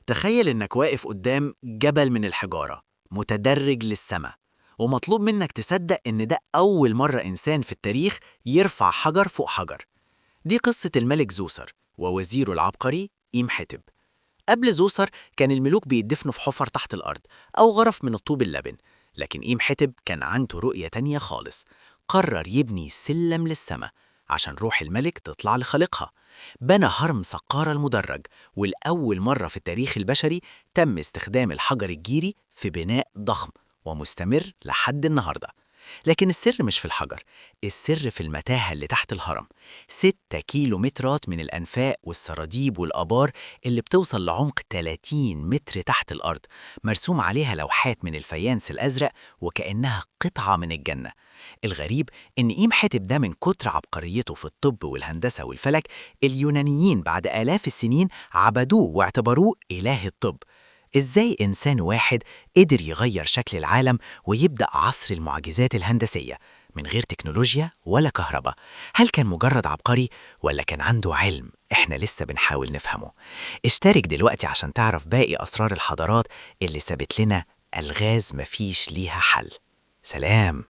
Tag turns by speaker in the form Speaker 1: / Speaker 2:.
Speaker 1: تخيل إنك واقف قدام جبل من الحجارة متدرج للسماء، ومطلوب منك تصدق إن ده أول مرة إنسان في التاريخ يرفع حجر فوق حجر. دي قصة الملك زوسر ووزيره العبقري إيمحتب. قبل زوسر كان الملوك بيدفنوا في حفر تحت الأرض أو غرف من الطوب اللبن، لكن إيمحتب كان عنده رؤية تانية خالص. قرر يبني سلم للسماء عشان روح الملك تطلع لخالقها. بنى هرم سقارة المدرج، والأول مرة في التاريخ البشري تم استخدام الحجر الجيري في بناء ضخم ومستمر لحد النهاردة. لكن السر مش في الحجر، السر في المتاهة اللي تحت الهرم. 6 كيلو مترات من الأنفاق والسراديب والآبار اللي بتوصل لعمق 30 متر تحت الأرض، مرسوم عليها لوحات من الفيانس الأزرق وكأنها قطعة من الجنة. الغريب إن إيمحتب ده من كتر عبقريته في الطب والهندسة والفلك، اليونانيين بعد آلاف السنين عبدوه واعتبروه إله الطب. إزاي إنسان واحد قدر يغير شكل العالم ويبدأ عصر المعجزات الهندسية من غير تكنولوجيا ولا كهرباء؟ هل كان مجرد عبقري ولا كان عنده علم إحنا لسه بنحاول نفهمه؟ اشترك دلوقتي عشان تعرف باقي أسرار الحضارات اللي سابت لنا ألغاز مفيش ليها حل. سلام.